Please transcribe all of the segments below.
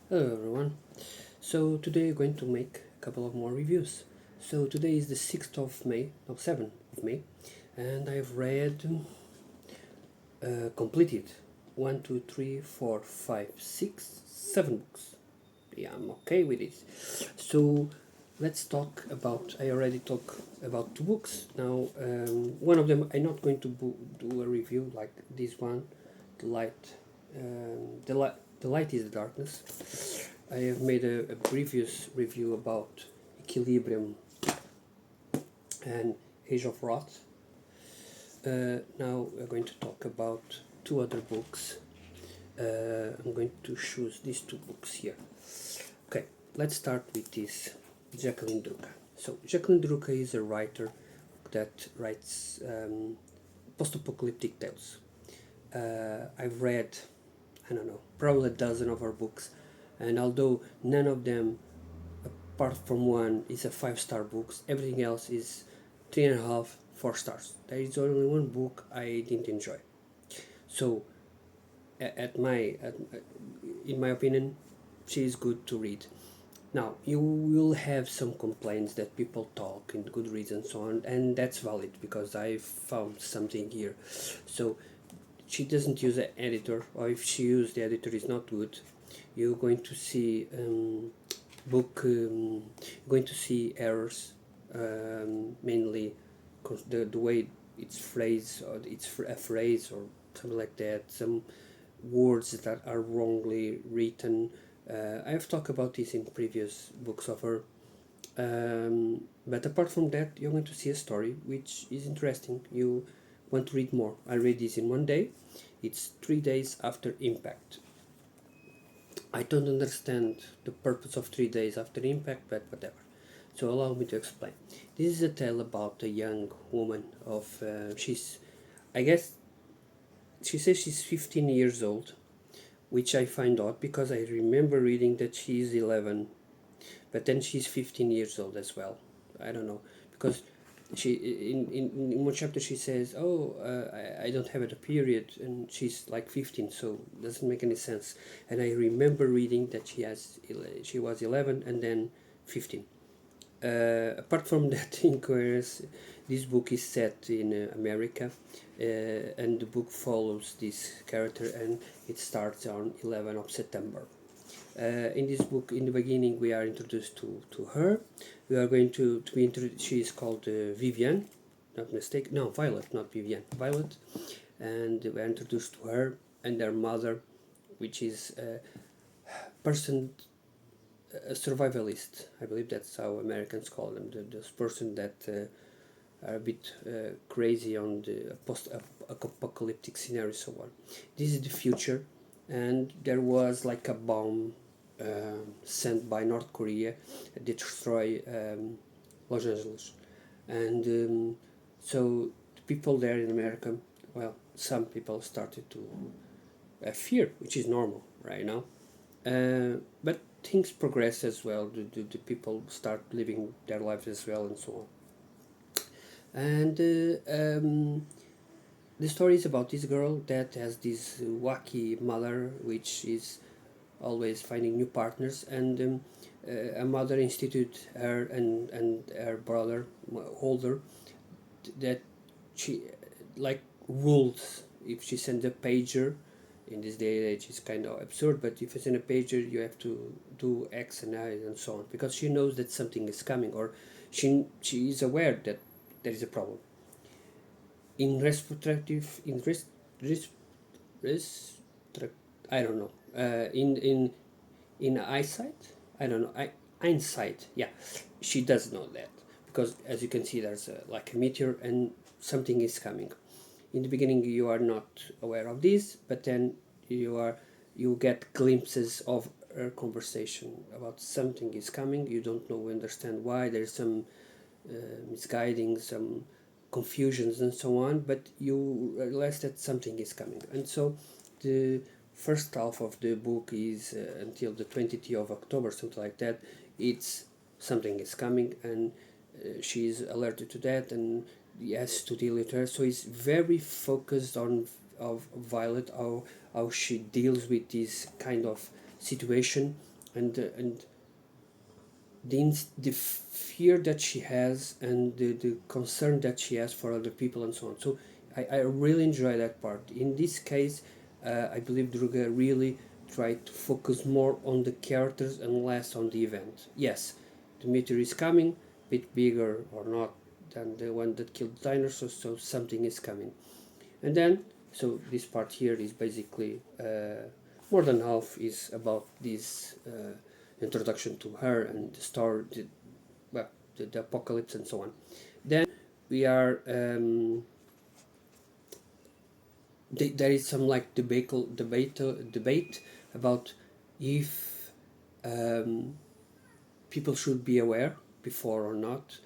Hello everyone. So today we're going to make a couple of more reviews. So today is the 6th of May, no 7th of May, and I've read, completed 1, 2, 3, 4, 5, 6, 7 books. Yeah, I'm okay with it. So let's talk about, I already talked about two books. Now, one of them I'm not going to do a review like this one, The Light, the Light is the Darkness. I have made a previous review about Equilibrium and Age of Wrath. Now we're going to talk about two other books. I'm going to choose these two books here. Okay, let's start with this Jacqueline Druga. So Jacqueline Druga is a writer that writes post-apocalyptic tales. I've read, I don't know, probably a dozen of her books, and although none of them, apart from one, is a 5-star book, everything else is 3.5, 4 stars. There is only one book I didn't enjoy. So, in my opinion, she is good to read. Now, you will have some complaints that people talk in good reasons so on, and that's valid because I found something here. So, she doesn't use an editor, or if she used the editor is not good. You're going to see book going to see errors, mainly the way it's phrased, or it's a phrase or something like that, some words that are wrongly written. I have talked about this in previous books of her. But apart from that, you're going to see a story which is interesting. You want to read more. I read this in one day. It's 3 days after impact. I don't understand the purpose of 3 days after impact, but whatever. So allow me to explain. This is a tale about a young woman of I guess she says she's 15 years old, which I find odd because I remember reading that she is 11, but then she's 15 years old as well. I don't know because she in one chapter she says, "Oh, I don't have a period," and she's like 15, so it doesn't make any sense. And I remember reading that she was 11 and then 15. Apart from that inquiries, this book is set in America, and the book follows this character, and it starts on 11 of September. In this book, in the beginning, we are introduced to her. We are going to be introduced. She is called Vivian, not mistake. No, Violet, not Vivian. Violet, and we are introduced to her and their mother, which is a person, a survivalist. I believe that's how Americans call them. Those person that are a bit crazy on the post-apocalyptic scenario, so on. This is the future, and there was like a bomb sent by North Korea to destroy Los Angeles, and so the people there in America, well, some people started to fear, which is normal right now. But things progress as well. The people start living their lives as well, and so on. And the story is about this girl that has this wacky mother, which is always finding new partners, and a mother institute her and her brother older, that she like rules. If she sends a pager, in this day and age it's kind of absurd, but if it's in a pager you have to do X and Y and so on, because she knows that something is coming, or she is aware that there is a problem. In retrospective, in restrict, I don't know, in eyesight, I don't know, hindsight, yeah, she does know that, because as you can see there's like a meteor and something is coming. In the beginning you are not aware of this, but then you get glimpses of a conversation about something is coming. You don't know, understand why. There's some misguiding, some confusions and so on, but you realize that something is coming. And so the first half of the book is until the 20th of October, something like that. It's something is coming, and she is alerted to that, and he has to deal with her. So it's very focused on of Violet, how she deals with this kind of situation, and the fear that she has, and the concern that she has for other people and so on. So I really enjoy that part. In this case, I believe Druga really tried to focus more on the characters and less on the event. Yes, the meteor is coming, a bit bigger or not than the one that killed the dinosaurs, so something is coming. And then, so this part here is basically more than half is about this introduction to her and the story, well, the apocalypse and so on. Then we are there is some like debate about if people should be aware before or not,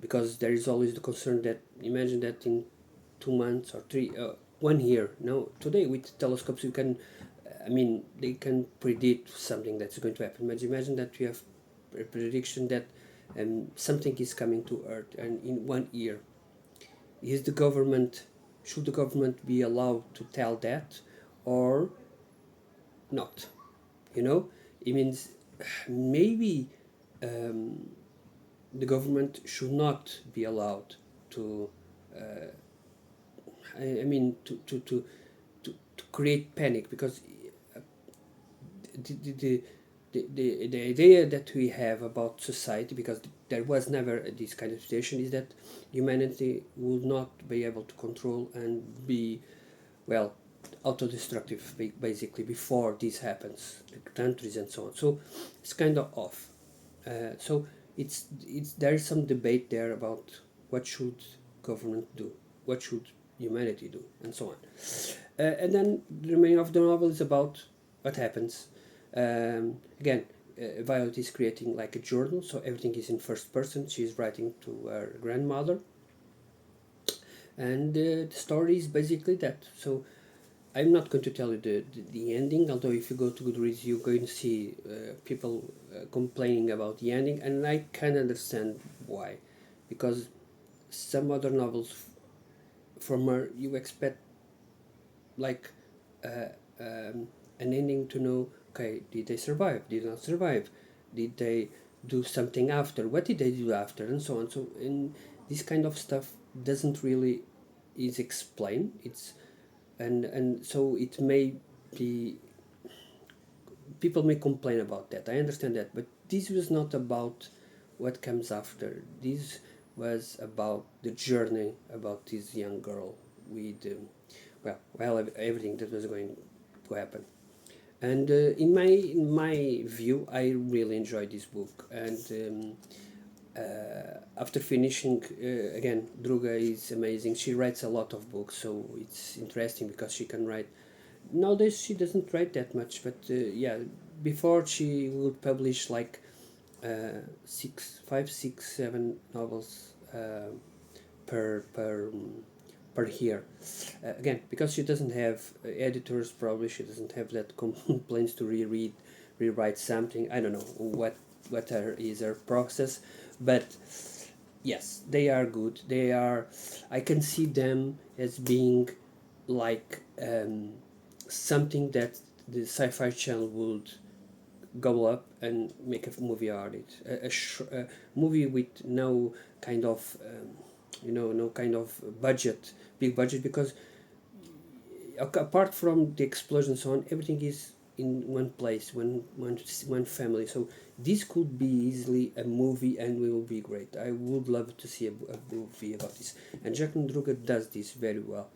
because there is always the concern that imagine that in 2 months or 1 year. No, today with telescopes you can, I mean, they can predict something that's going to happen. But imagine that we have a prediction that something is coming to Earth, and in 1 year, is the government should the government be allowed to tell that or not? You know, it means maybe the government should not be allowed to. I mean, to create panic, because the, the, the the idea that we have about society, because there was never this kind of situation, is that humanity would not be able to control and be, well, auto-destructive basically before this happens, the countries and so on. So it's kind of off. So it's there is some debate there about what should government do, what should humanity do, and so on. And then the remaining of the novel is about what happens. Again, Violet is creating like a journal, so everything is in first person. She's writing to her grandmother, and the story is basically that. So I'm not going to tell you the ending, although if you go to Goodreads, you're going to see people complaining about the ending, and I can understand why. Because some other novels from her, you expect like an ending to know, okay, did they survive? Did not survive? Did they do something after? What did they do after? And so on. So, and this kind of stuff doesn't really is explained. It's and so it may be, people may complain about that. I understand that, but this was not about what comes after. This was about the journey, about this young girl with everything that was going to happen. And in my view, I really enjoyed this book. And after finishing, again, Druga is amazing. She writes a lot of books, so it's interesting because she can write. Nowadays, she doesn't write that much, but yeah, before she would publish like 7 novels per year. Again, because she doesn't have editors, probably she doesn't have that complaints to rewrite something. I don't know what is her process, but yes, they are good. They are. I can see them as being like something that the Sci-Fi Channel would go up and make a movie out of it. A movie with no kind of no kind of big budget, because apart from the explosion and so on, everything is in one place, one family. So this could be easily a movie, and it will be great. I would love to see a movie about this. And Jack and Druga does this very well.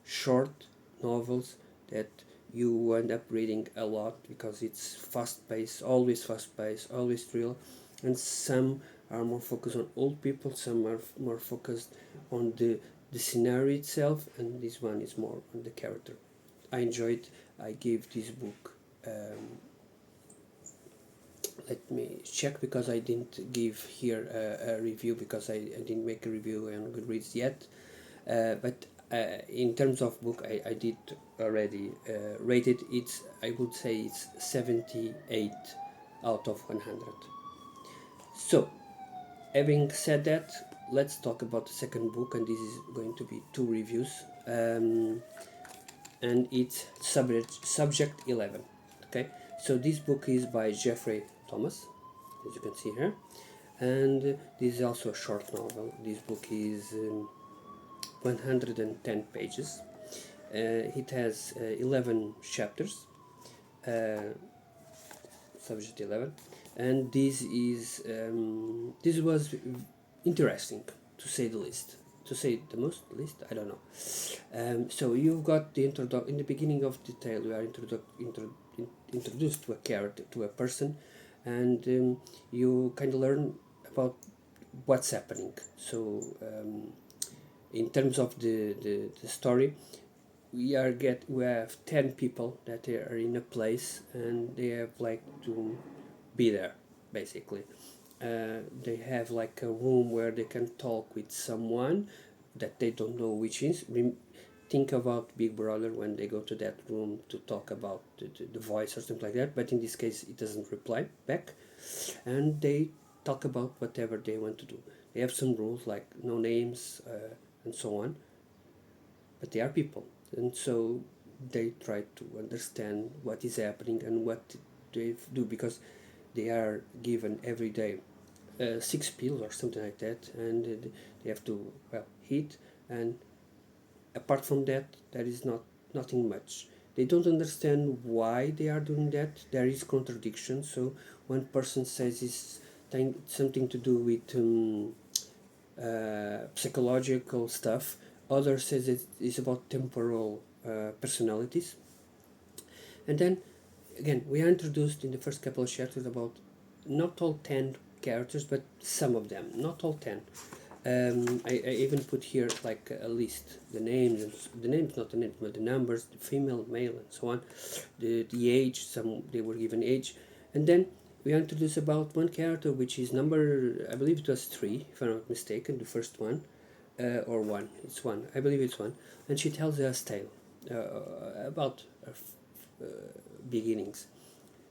Short novels that you end up reading a lot because it's fast paced, always thrill, and some are more focused on old people, some are more focused on the scenario itself, and this one is more on the character. I enjoyed. I gave this book. Let me check, because I didn't give here a review, because I didn't make a review on Goodreads yet. But in terms of book, I did already rate it. I would say it's 78 out of 100. So, having said that, let's talk about the second book, and this is going to be 2 reviews. And it's subject 11. Okay, So this book is by Jeffrey Thomas, as you can see here, and this is also a short novel. This book is 110 pages. It has 11 chapters, uh, subject 11, and this was interesting, to say the least. To say the most least, I don't know. So you've got the in the beginning of the tale. You are introduced to a character, to a person, and you kind of learn about what's happening. So in terms of the story, we have 10 people that are in a place, and they have like to be there, basically. They have like a room where they can talk with someone that they don't know which is. Think about Big Brother when they go to that room to talk about the voice or something like that, but in this case it doesn't reply back, and they talk about whatever they want to do. They have some rules like no names and so on, but they are people, and so they try to understand what is happening and what they do, because they are given every day 6 pills or something like that, and they have to, well, eat, and apart from that there is nothing much. They don't understand why they are doing that. There is contradiction. So one person says it's something to do with psychological stuff. Others says it's about temporal personalities. And then again, we are introduced in the first couple of chapters about not all 10 characters, but some of them, not all 10. I even put here like a list, the names, not the names, but the numbers, the female, male, and so on, the age, some they were given age, and then we introduce about one character which is number, I believe it was 3, if I'm not mistaken, the first one, or 1, it's 1, I believe it's 1, and she tells us tale about her beginnings.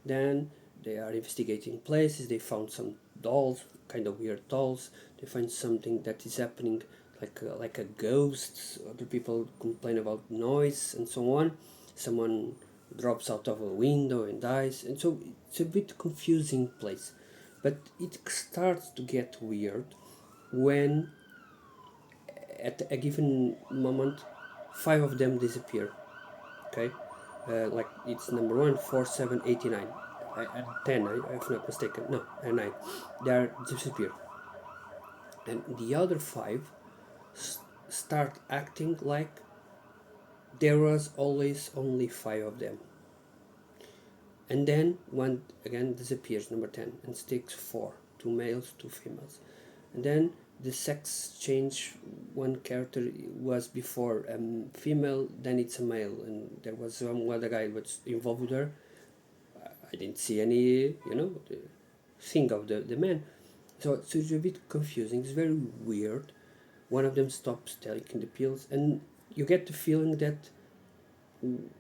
Then they are investigating places. They found some dolls, kind of weird dolls. They find something that is happening, like a ghost. Other people complain about noise and so on. Someone drops out of a window and dies, and so it's a bit confusing place. But it starts to get weird when, at a given moment, 5 of them disappear. Okay, like it's number 1, 4, 7, 89. 10, if not mistaken. No, 9. They are disappear, and the other 5 start acting like there was always only 5 of them. And then one again disappears, number 10, and sticks 4, 2 males, 2 females. And then the sex change. One character was before female, then it's a male, and there was some other guy was involved with her. I didn't see any, the thing of the man. So it's a bit confusing. It's very weird. One of them stops taking the pills, and you get the feeling that you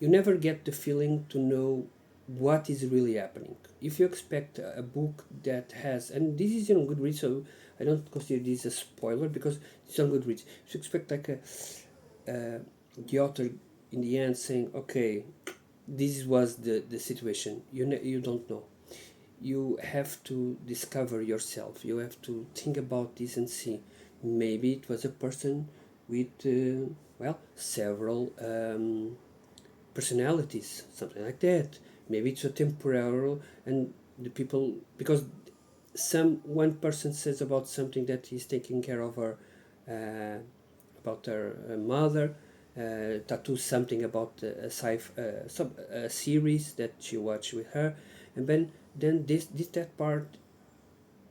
never get the feeling to know what is really happening. If you expect a book that has, and this is on Goodreads, so I don't consider this a spoiler because it's on Goodreads. If you expect like the author in the end saying, okay, this was the situation, you don't know. You have to discover yourself. You have to think about this and see. Maybe it was a person with, several personalities, something like that. Maybe it's a temporal, and the people, because one person says about something that he's taking care of her, about her mother, tattoo something about a series that she watched with her, and then this that part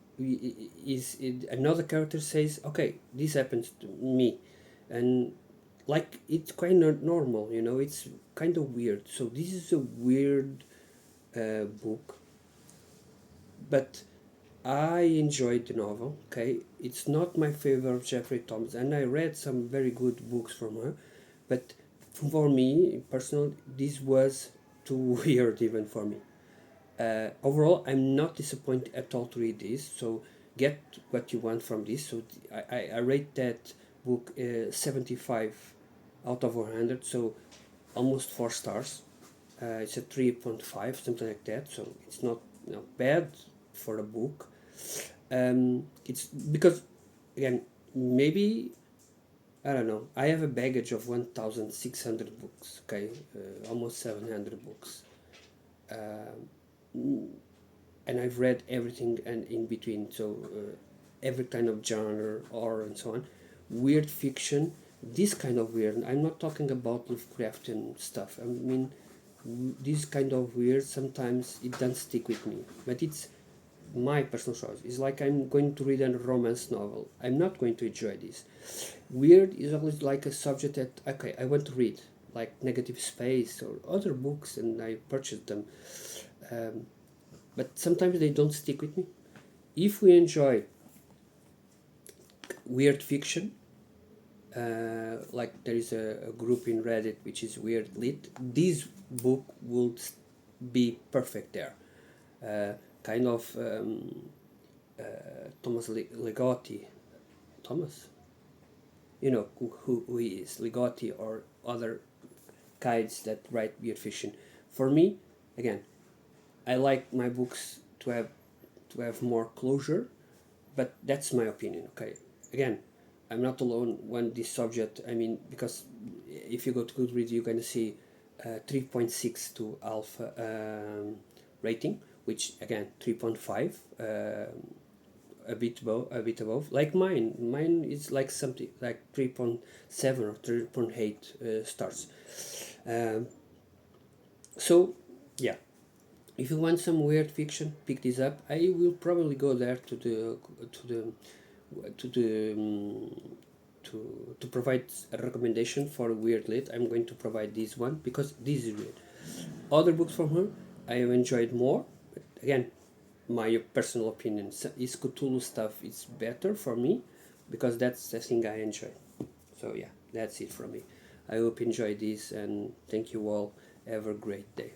is another character says, okay, this happens to me, and like it's kind of normal, it's kind of weird. So this is a weird book, but I enjoyed the novel. Okay, it's not my favorite of Jeffrey Thomas, and I read some very good books from her, but for me personally, this was too weird even for me. Overall, I'm not disappointed at all to read this. So get what you want from this. So I rate that book 75 out of 100. So almost 4 stars. It's a 3.5, something like that, so it's not, bad for a book. It's because, again, maybe, I don't know, I have a baggage of 1,600 books, okay, almost 700 books. And I've read everything and in between, so every kind of genre, or and so on. Weird fiction, this kind of weird. I'm not talking about Lovecraftian stuff. I mean, this kind of weird. Sometimes it doesn't stick with me, but it's my personal choice. It's like I'm going to read a romance novel. I'm not going to enjoy this. Weird is always like a subject that, okay, I want to read, like Negative Space or other books, and I purchased them. Um, but sometimes they don't stick with me. If we enjoy weird fiction, like there is a group in Reddit which is Weird Lit, this book will be perfect there. Kind of Thomas Ligotti. Thomas? You know who he is, Ligotti, or other guys that write weird fiction. For me, again, I like my books to have more closure, but that's my opinion. Okay, again, I'm not alone when this subject. I mean, because if you go to Goodreads, you're gonna see 3.6 to alpha rating, which again 3.5. A bit above, like mine is like something like 3.7 or 3.8 stars. um, so yeah, if you want some weird fiction, pick this up. I will probably go there to provide a recommendation for Weird Lit. I'm going to provide this one because this is weird. Other books from her I have enjoyed more, but again, my personal opinion is Cthulhu stuff is better for me because that's the thing I enjoy. So yeah, that's it from me. I hope you enjoy this, and thank you all. Have a great day.